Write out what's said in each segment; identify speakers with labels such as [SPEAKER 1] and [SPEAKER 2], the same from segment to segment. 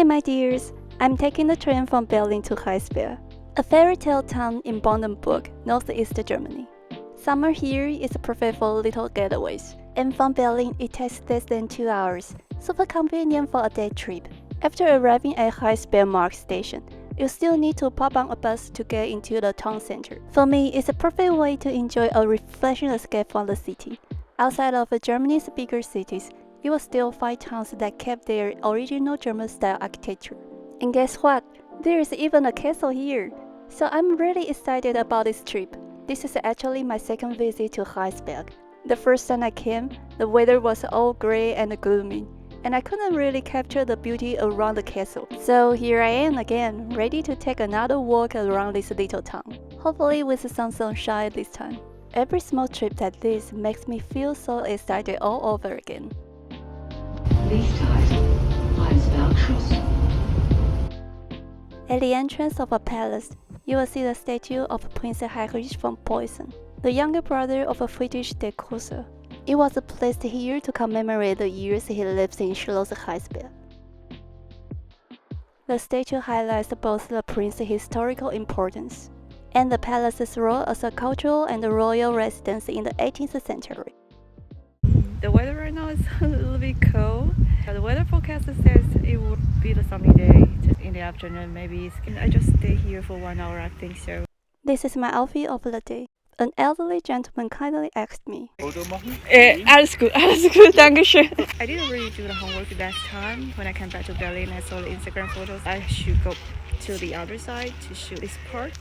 [SPEAKER 1] Hi, my dears. I'm taking the train from Berlin to Rheinsberg, a fairy tale town in Brandenburg, northeast Germany. Summer here is perfect for little getaways, and from Berlin it takes less than 2 hours, super convenient for a day trip. After arriving at Rheinsberg Mark station, you still need to pop on a bus to get into the town center. For me, it's a perfect way to enjoy a refreshing escape from the city. Outside of Germany's bigger cities, you will still find towns that kept their original German-style architecture. And guess what? There is even a castle here. So I'm really excited about this trip. This is actually my second visit to Rheinsberg. The first time I came, the weather was all gray and gloomy, and I couldn't really capture the beauty around the castle. So here I am again, ready to take another walk around this little town, hopefully with some sunshine this time. Every small trip like this makes me feel so excited all over again.
[SPEAKER 2] Rheinsberg Schloss.
[SPEAKER 1] At the entrance of a palace, you will see the statue of Prince Heinrich von Preußen, the younger brother of Friedrich der Große. It was placed here to commemorate the years he lived in Schloss Rheinsberg. The statue highlights both the prince's historical importance and the palace's role as a cultural and royal residence in the 18th century.
[SPEAKER 3] The weather right now is a little bit cold. The weather forecast says it would be the sunny day just in the afternoon. Maybe I just stay here for 1 hour, I think so.
[SPEAKER 1] This is my outfit of the day. An elderly gentleman kindly asked me.
[SPEAKER 3] Alles gut, danke schön. I didn't really do the homework last time. When I came back to Berlin, I saw the Instagram photos. I should go to the other side to shoot this part.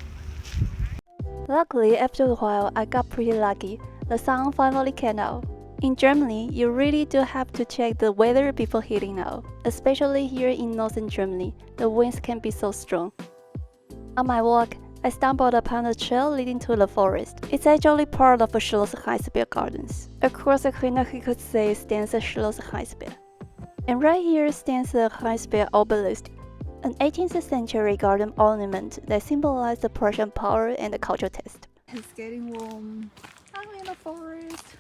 [SPEAKER 1] Luckily, after a while, I got pretty lucky. The sun finally came out. In Germany, you really do have to check the weather before heading out. Especially here in northern Germany, the winds can be so strong. On my walk, I stumbled upon a trail leading to the forest. It's actually part of Schloss Rheinsberg Gardens. Across the corner you could say stands Schloss Rheinsberg. And right here stands the Rheinsberg obelisk, an 18th century garden ornament that symbolizes the Prussian power and the cultural taste.
[SPEAKER 3] It's getting warm. I'm in the forest.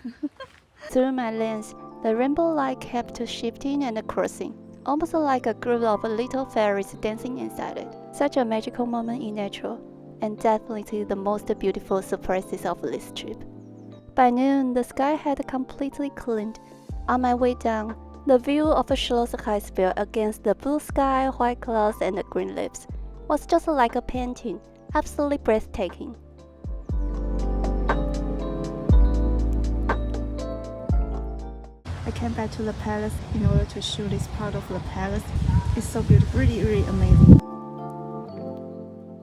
[SPEAKER 1] Through my lens, the rainbow light kept shifting and crossing, almost like a group of little fairies dancing inside it. Such a magical moment in nature, and definitely the most beautiful surprises of this trip. By noon, the sky had completely cleared. On my way down, the view of Schloss Rheinsberg against the blue sky, white clouds, and the green leaves was just like a painting, absolutely breathtaking.
[SPEAKER 3] I came back to the palace in order to shoot this part of the palace. It's so beautiful, really amazing.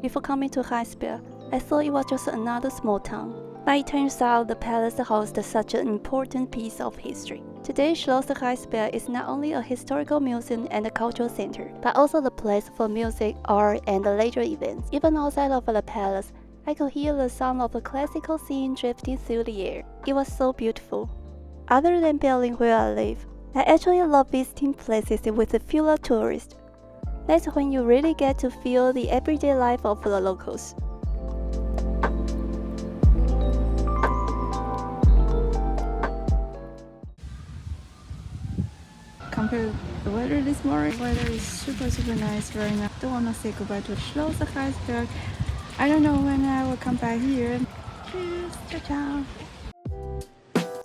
[SPEAKER 1] Before coming to Rheinsberg, I thought it was just another small town. But it turns out the palace hosts such an important piece of history. Today, Schloss Rheinsberg is not only a historical museum and a cultural center, but also the place for music, art, and leisure events. Even outside of the palace, I could hear the sound of a classical scene drifting through the air. It was so beautiful. Other than Berlin where I live, I actually love visiting places with fewer tourists. That's when you really get to feel the everyday life of the locals.
[SPEAKER 3] Compared to the weather this morning, the weather is super nice right now. Don't want to say goodbye to Schloss Rheinsberg. I don't know when I will come back here. Cheers, ciao ciao.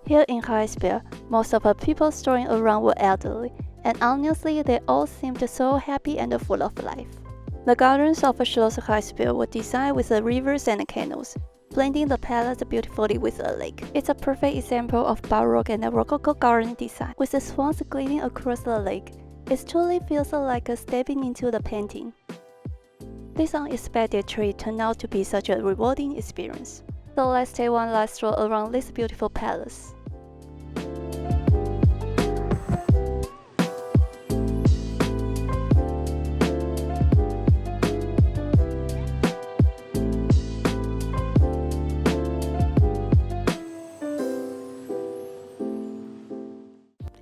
[SPEAKER 1] Here in Rheinsberg, most of the people strolling around were elderly, and honestly, they all seemed so happy and full of life. The gardens of Schloss Rheinsberg were designed with the rivers and canals, blending the palace beautifully with a lake. It's a perfect example of Baroque and Rococo garden design, with the swans gliding across the lake. It truly feels like stepping into the painting. This unexpected trip turned out to be such a rewarding experience. So let's take one last stroll around this beautiful palace.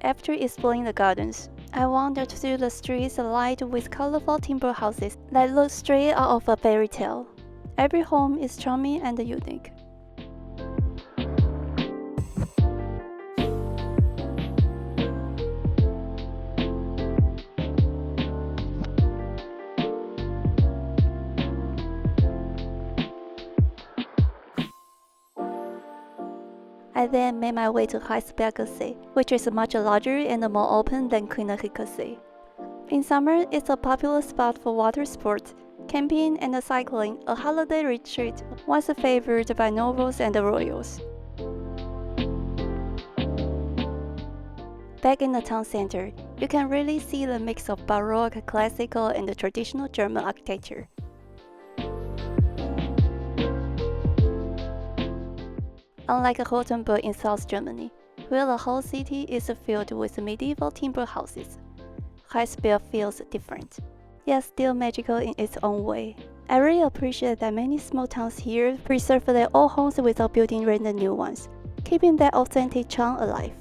[SPEAKER 1] After exploring the gardens, I wandered through the streets lined with colorful timber houses that look straight out of a fairy tale. Every home is charming and unique. I then made my way to Rheinsberg See, which is much larger and more open than Kulturstadt See. In summer, it's a popular spot for water sports, camping and cycling, a holiday retreat once favored by nobles and royals. Back in the town center, you can really see the mix of Baroque, classical, and traditional German architecture. Unlike Rothenburg in South Germany, where the whole city is filled with medieval timber houses, Rheinsberg feels different, yet still magical in its own way. I really appreciate that many small towns here preserve their old homes without building random new ones, keeping that authentic charm alive.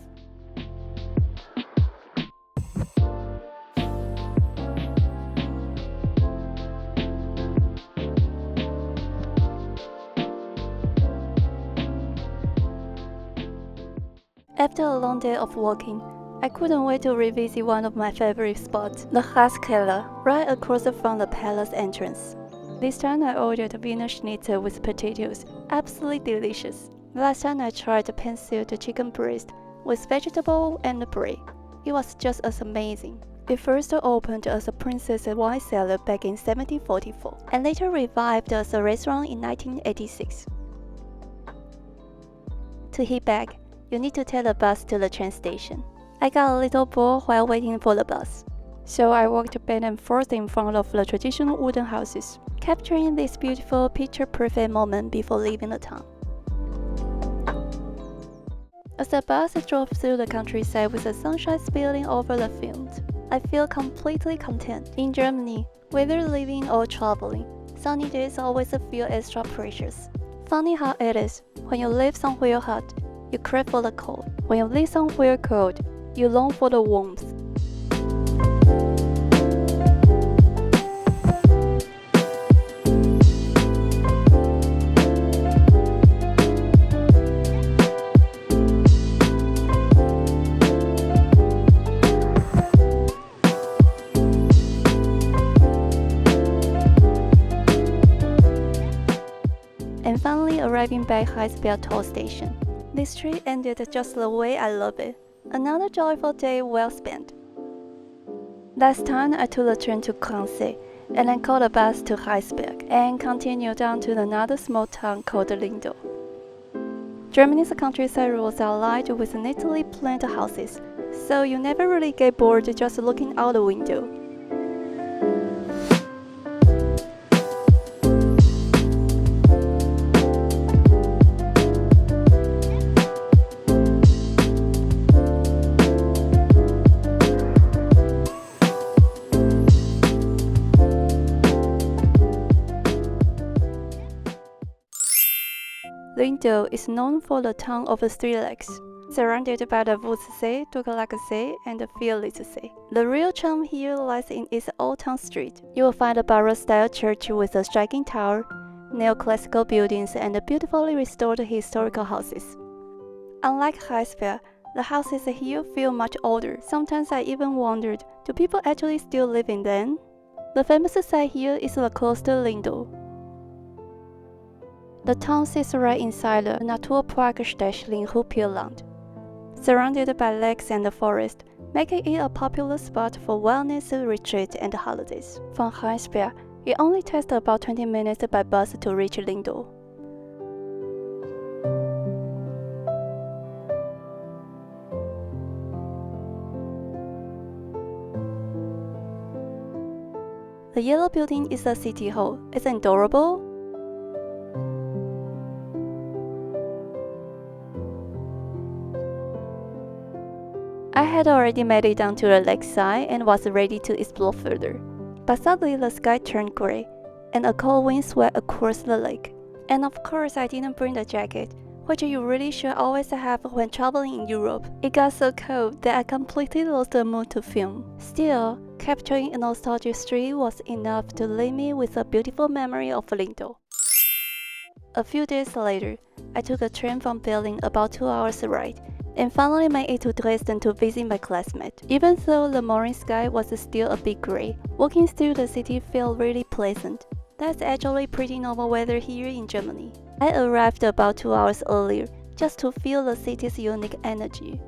[SPEAKER 1] After a long day of walking, I couldn't wait to revisit one of my favorite spots, the Ratskeller, right across from the palace entrance. This time I ordered Wiener Schnitzel with potatoes, absolutely delicious. Last time I tried pan-seared chicken breast with vegetable and bread. It was just as amazing. It first opened as a princess wine cellar back in 1744, and later revived as a restaurant in 1986. To head back, you need to take the bus to the train station. I got a little bored while waiting for the bus, so I walked back and forth in front of the traditional wooden houses, capturing this beautiful picture-perfect moment before leaving the town. As the bus drove through the countryside with the sunshine spilling over the fields, I feel completely content. In Germany, whether living or traveling, sunny days always feel extra precious. Funny how it is, when you live somewhere hot, you crave for the cold. When you live somewhere cold, you long for the warmth. And finally arriving back Rheinsberg toll station. This trip ended just the way I love it. Another joyful day well spent. Last time I took the train to Grancy and then caught a bus to Rheinsberg and continued down to another small town called Lindow. Germany's countryside roads are lined with neatly planned houses, so you never really get bored just looking out the window. Lindow is known for the town of the three lakes, surrounded by the Woodsee, Duckelagsee, and the Fearlessee. The real charm here lies in its old town street. You will find a Baroque-style church with a striking tower, neoclassical buildings, and beautifully restored historical houses. Unlike Rheinsberg, the houses here feel much older. Sometimes I even wondered, do people actually still live in them? The famous site here is the Kloster Lindow. The town sits right inside the Naturpark Städtchen Lindow, surrounded by lakes and forest, making it a popular spot for wellness retreats and holidays. From Rheinsberg, it only takes about 20 minutes by bus to reach Lindow. The yellow building is the city hall. Isn't it adorable? I had already made it down to the lakeside and was ready to explore further. But suddenly the sky turned gray, and a cold wind swept across the lake. And of course I didn't bring the jacket, which you really should always have when traveling in Europe. It got so cold that I completely lost the mood to film. Still, capturing a nostalgic street was enough to leave me with a beautiful memory of Lindow. A few days later, I took a train from Berlin about 2 hours ride, and finally made it to Dresden to visit my classmate. Even though the morning sky was still a bit gray, walking through the city felt really pleasant. That's actually pretty normal weather here in Germany. I arrived about 2 hours earlier, just to feel the city's unique energy.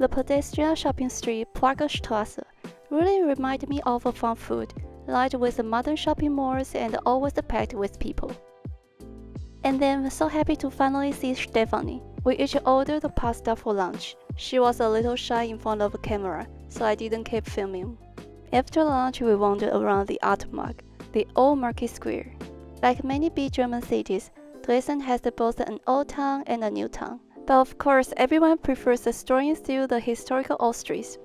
[SPEAKER 1] The pedestrian shopping street Pragerstraße really reminded me of a fun food, lined with modern shopping malls and always packed with people. And then I'm so happy to finally see Stephanie. We each ordered the pasta for lunch. She was a little shy in front of a camera, so I didn't keep filming. After lunch, we wandered around the Altmark, the old market square. Like many big German cities, Dresden has both an old town and a new town. But of course, everyone prefers strolling through the historical old streets.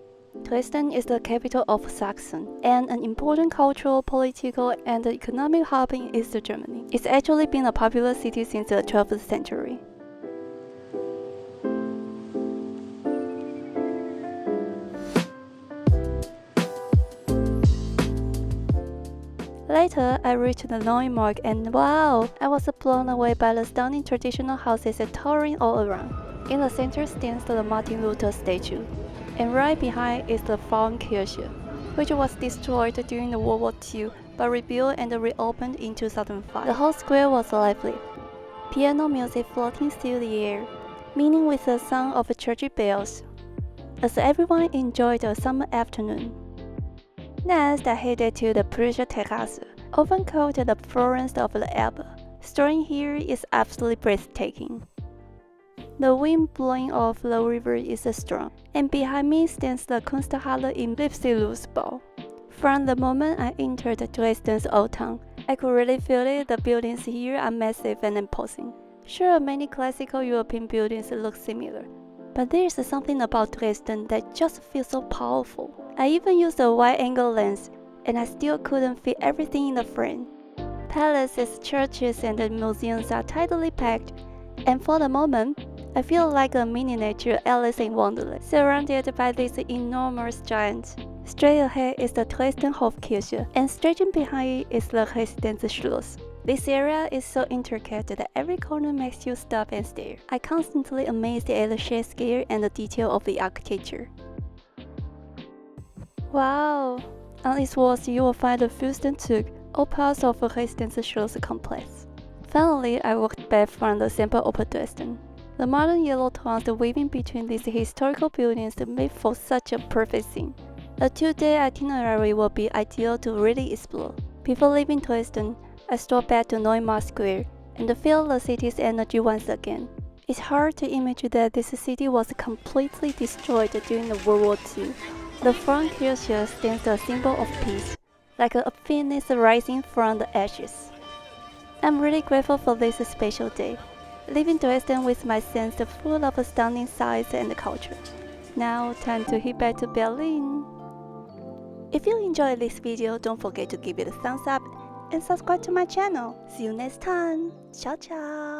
[SPEAKER 1] Dresden is the capital of Saxony and an important cultural, political, and economic hub in East Germany. It's actually been a popular city since the 12th century. Later, I reached the Neumarkt and wow! I was blown away by the stunning traditional houses towering all around. In the center stands the Martin Luther statue, and right behind is the Frauenkirche, which was destroyed during World War II but rebuilt and reopened in 2005. The whole square was lively. Piano music floating through the air, mingling with the sound of church bells, as everyone enjoyed a summer afternoon. Next, I headed to the Prussia Terrace, often called the Florence of the Elbe. Strolling here is absolutely breathtaking. The wind blowing off the river is strong, and behind me stands the Kunsthalle in Lipsiusbau. From the moment I entered Dresden's old town, I could really feel it. The buildings here are massive and imposing. Sure, many classical European buildings look similar, but there's something about Dresden that just feels so powerful. I even used a wide-angle lens, and I still couldn't fit everything in the frame. Palaces, churches, and museums are tightly packed, and for the moment, I feel like a miniature Alice in Wonderland, surrounded by these enormous giants. Straight ahead is the Dresden Hofkirche, and stretching behind it is the Residence Schloss. This area is so intricate that every corner makes you stop and stare. I constantly amazed at the sheer scale and the detail of the architecture. Wow! On its walls you will find the Fürstenzug, all parts of the Residence Schloss complex. Finally, I walked back from the center of Dresden. The modern yellow tones weaving between these historical buildings made for such a perfect scene. A 2-day itinerary will be ideal to really explore. Before leaving Dresden, I strolled back to Neumarkt Square and feel the city's energy once again. It's hard to imagine that this city was completely destroyed during World War II. The Frauenkirche stands a symbol of peace, like a phoenix rising from the ashes. I'm really grateful for this special day, leaving Dresden with my sense full of stunning sights and culture. Now, time to head back to Berlin. If you enjoyed this video, don't forget to give it a thumbs up and subscribe to my channel. See you next time. Ciao ciao.